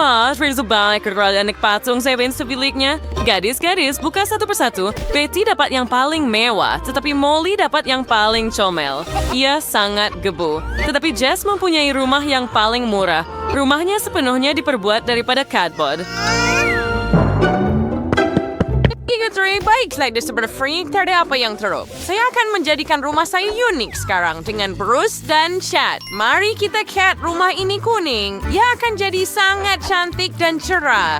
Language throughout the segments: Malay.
terasa banyak keberadaan anak patung saya sa biliknya. Gadis-gadis, buka satu persatu. Betty dapat yang paling mewah, tetapi Molly dapat yang paling comel. Ia sangat gebu. Tetapi Jess mempunyai rumah yang paling murah. Rumahnya sepenuhnya diperbuat daripada cardboard. Ingat, baiklah daripada freak, tak ada apa yang teruk. Saya akan menjadikan rumah saya unik sekarang dengan Bruce dan Chad. Mari kita cat rumah ini kuning. Ia akan jadi sangat cantik dan cerah.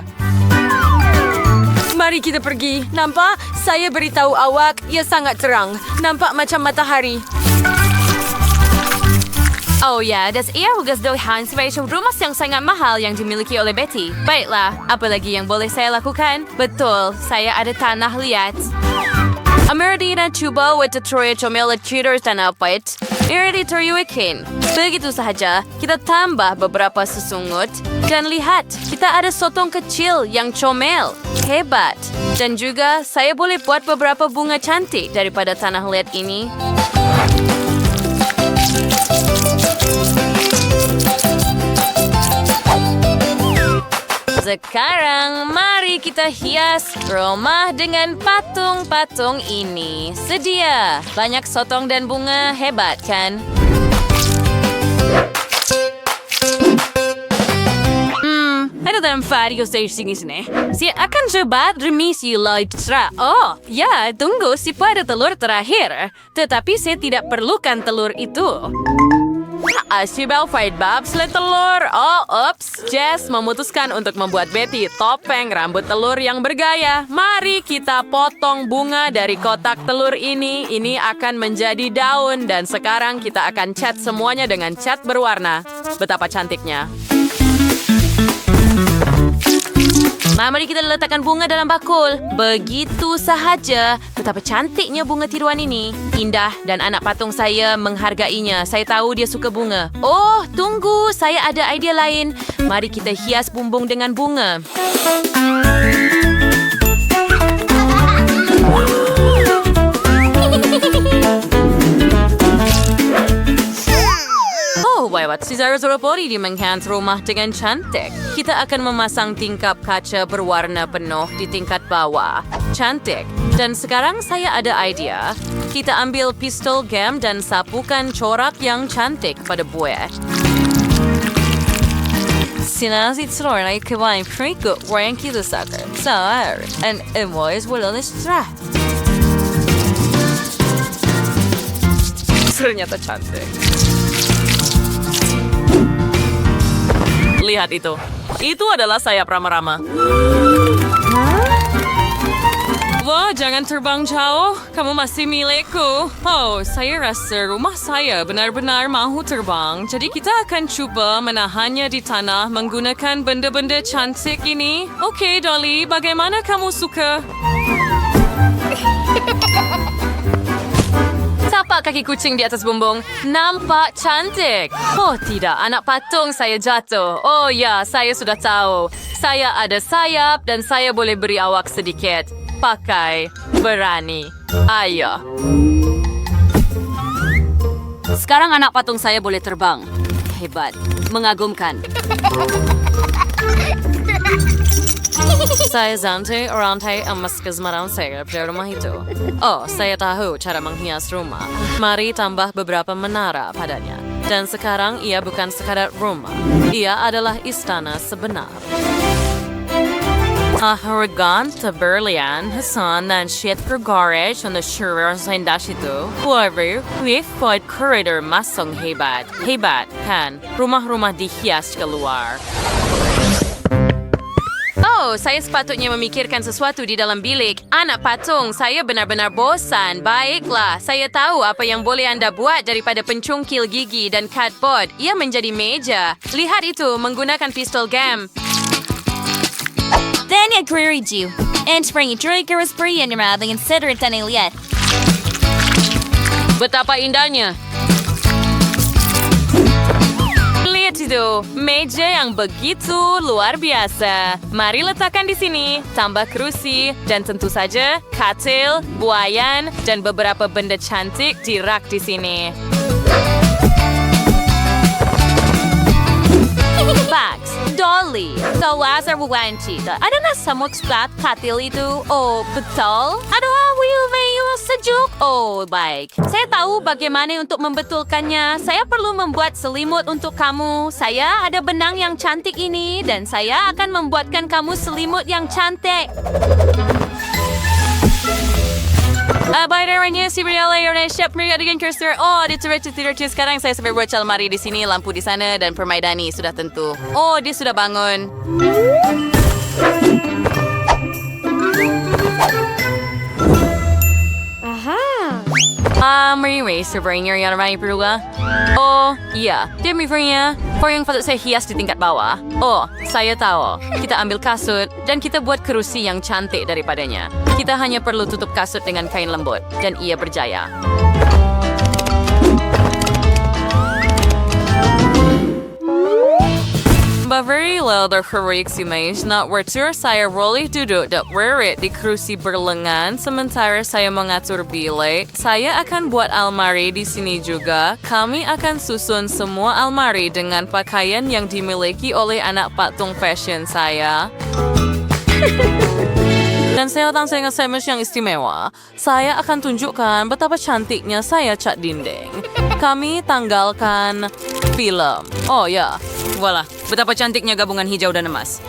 Mari kita pergi. Nampak? Saya beritahu awak, ia sangat terang. Nampak macam matahari. Oh ya, das ia hugas dohan sebagai rumah yang sangat mahal yang dimiliki oleh Betty. Baiklah, apa lagi yang boleh saya lakukan? Betul, saya ada tanah liat. Ameridina cuba wata troya comel cheaters dan apait. Iridi teriuikin. Begitu sahaja, kita tambah beberapa sesungut. Dan lihat, kita ada sotong kecil yang comel. Hebat. Dan juga, saya boleh buat beberapa bunga cantik daripada tanah liat ini. Sekarang, mari kita hias rumah dengan patung-patung ini. Sedia. Banyak sotong dan bunga, hebat kan? Ada dalam video saya sini. Saya akan coba remisi light tra. Oh, ya, tunggu si pada telur terakhir. Tetapi saya tidak perlukan telur itu. Asibel fight babs le telur. Oh, ups. Jess memutuskan untuk membuat Betty topeng rambut telur yang bergaya. Mari kita potong bunga dari kotak telur ini. Ini akan menjadi daun dan sekarang kita akan cat semuanya dengan cat berwarna. Betapa cantiknya. Mari kita letakkan bunga dalam bakul. Begitu sahaja. Betapa cantiknya bunga tiruan ini. Indah dan anak patung saya menghargainya. Saya tahu dia suka bunga. Oh, tunggu. Saya ada idea lain. Mari kita hias bumbung dengan bunga. Lewat si Zara Zoropori di menghantar rumah dengan cantik. Kita akan memasang tingkap kaca berwarna penuh di tingkat bawah. Cantik. Dan sekarang saya ada idea. Kita ambil pistol gam dan sapukan corak yang cantik pada buah. Sinasi telur na ikawain perikut warang kita sakar. Saar. And invoice wala listra. Ternyata cantik. Lihat itu. Itu adalah sayap rama-rama. Wah, jangan terbang jauh. Kamu masih milikku. Oh, saya rasa rumah saya benar-benar mahu terbang. Jadi kita akan cuba menahannya di tanah menggunakan benda-benda cantik ini. Oke, Dolly, bagaimana kamu suka? Tapak kaki kucing di atas bumbung. Nampak cantik. Oh tidak, anak patung saya jatuh. Oh ya, saya sudah tahu. Saya ada sayap dan saya boleh beri awak sedikit. Pakai. Berani. Ayo. Sekarang anak patung saya boleh terbang. Hebat. Mengagumkan. Saya Zante Orante emas kezmaran saya pada rumah itu. Oh, saya tahu cara menghias rumah. Mari tambah beberapa menara padanya. Dan sekarang ia bukan sekadar rumah. Ia adalah istana sebenar. Ahurgan, Taberlian, Hassan, dan Shit Garage on the Shurer Zendash itu. However, with Ford Corridor masong hebat. Hebat, kan? Rumah-rumah dihias keluar. Oh, saya sepatutnya memikirkan sesuatu di dalam bilik. Anak patung, saya benar-benar bosan. Baiklah, saya tahu apa yang boleh anda buat daripada pencungkil gigi dan cardboard. Ia menjadi meja. Lihat itu, menggunakan pistol gam. Then I queried you. And spring trigger was free and rather consider it than yet. Betapa indahnya. Lihat itu, meja yang begitu luar biasa. Mari letakkan di sini, tambah kerusi, dan tentu saja katil, buayan, dan beberapa benda cantik di rak di sini. Bags. Dolly, kawasan buwan cita. Ada na samok splat katil itu? Oh, betul? Aduh, will mayo sejuk. Oh, baik. Saya tahu bagaimana untuk membetulkannya. Saya perlu membuat selimut untuk kamu. Saya ada benang yang cantik ini dan saya akan membuatkan kamu selimut yang cantik. Bayarannya si Briella Indonesia Pria dengan Kirster. Oh, di tidur sekarang saya sampai buat almari di sini, lampu di sana dan permaidani sudah tentu. Oh, dia sudah bangun. Anyway, sebenarnya yang ramai perlu. Oh, iya. Dia misalnya, yang patut saya hias di tingkat bawah. Oh, saya tahu. Kita ambil kasut dan kita buat kerusi yang cantik daripadanya. Kita hanya perlu tutup kasut dengan kain lembut dan ia berjaya. Very low the correct image not water saya rolly duduk dan werit di kerusi berlengan sementara saya mengatur bilik. Saya akan buat almari di sini juga. Kami akan susun semua almari dengan pakaian yang dimiliki oleh anak patung fashion saya. Dan saya datang dengan semes yang istimewa. Saya akan tunjukkan betapa cantiknya saya cat dinding. Kami tanggalkan film. Oh ya, voila. Betapa cantiknya gabungan hijau dan emas.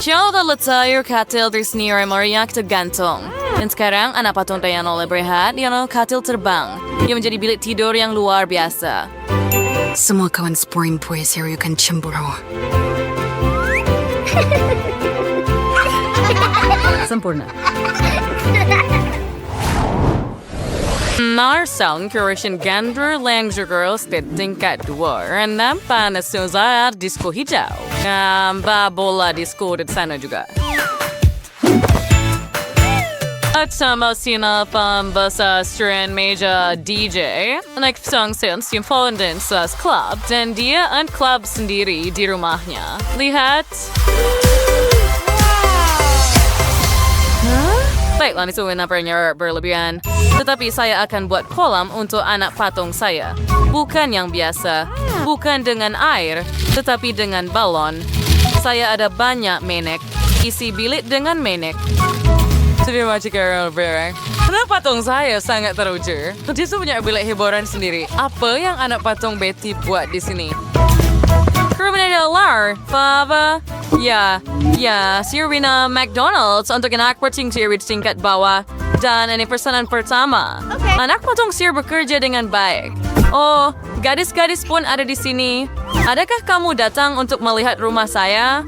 Coba letak air katil di sini meriak tergantung. Dan sekarang anak patung Diana oleh berehat, katil terbang. Ia menjadi bilik tidur yang luar biasa. Semua kawan Spring Boys Harry akan cemburu. Sempurna. Narsang Croatian Gander Langer Girls di tingkat 2. Nampak Nasuzar disco hijau. Nampak bola disco di sana juga. At sama sina pembesar string meja DJ. Naik song sense yung Fallen Dancers Club. Dan dia and club sendiri di rumahnya. Lihat. Baiklah, itu nampaknya berlebihan. Tetapi saya akan buat kolam untuk anak patung saya. Bukan yang biasa. Bukan dengan air, tetapi dengan balon. Saya ada banyak menek. Isi bilik dengan menek. Terima kasih, Vera. Anak patung saya sangat teruja. Dia punya bilik hiburan sendiri. Apa yang anak patung Betty buat di sini? Kriminal Papa. Ya, si Rina McDonald's untuk anak patung Sir di tingkat bawah. Dan ini pesanan pertama. Okay. Anak patung Sir bekerja dengan baik. Oh, gadis-gadis pun ada di sini. Adakah kamu datang untuk melihat rumah saya?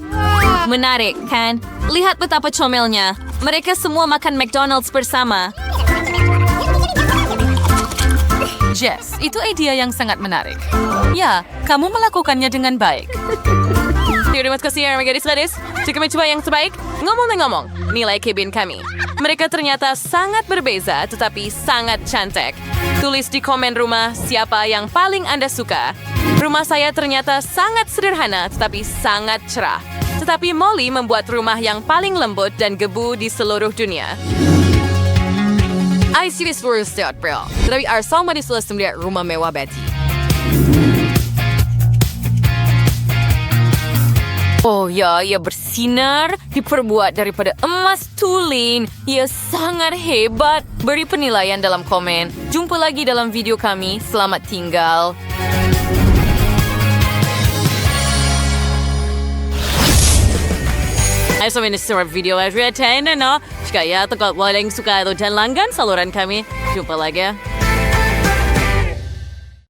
Menarik, kan? Lihat betapa comelnya. Mereka semua makan McDonald's bersama. Jess, itu idea yang sangat menarik. Ya, kamu melakukannya dengan baik. Terima kasih, gadis-gadis. Jika mencoba yang terbaik, ngomong, nilai cabin kami. Mereka ternyata sangat berbeza, tetapi sangat cantik. Tulis di komen rumah siapa yang paling Anda suka. Rumah saya ternyata sangat sederhana, tetapi sangat cerah. Tetapi Molly membuat rumah yang paling lembut dan gebu di seluruh dunia. I see this story start, bro. Tetapi Arsal manis melihat rumah mewah Betty. Oh ya, ia bersinar, diperbuat daripada emas tulin. Ia sangat hebat. Beri penilaian dalam komen. Jumpa lagi dalam video kami. Selamat tinggal. Ay, so ini sebuah video Adria 10, no? Jika ya, tekat walang suka itu dan langgan saluran kami. Jumpa lagi ya.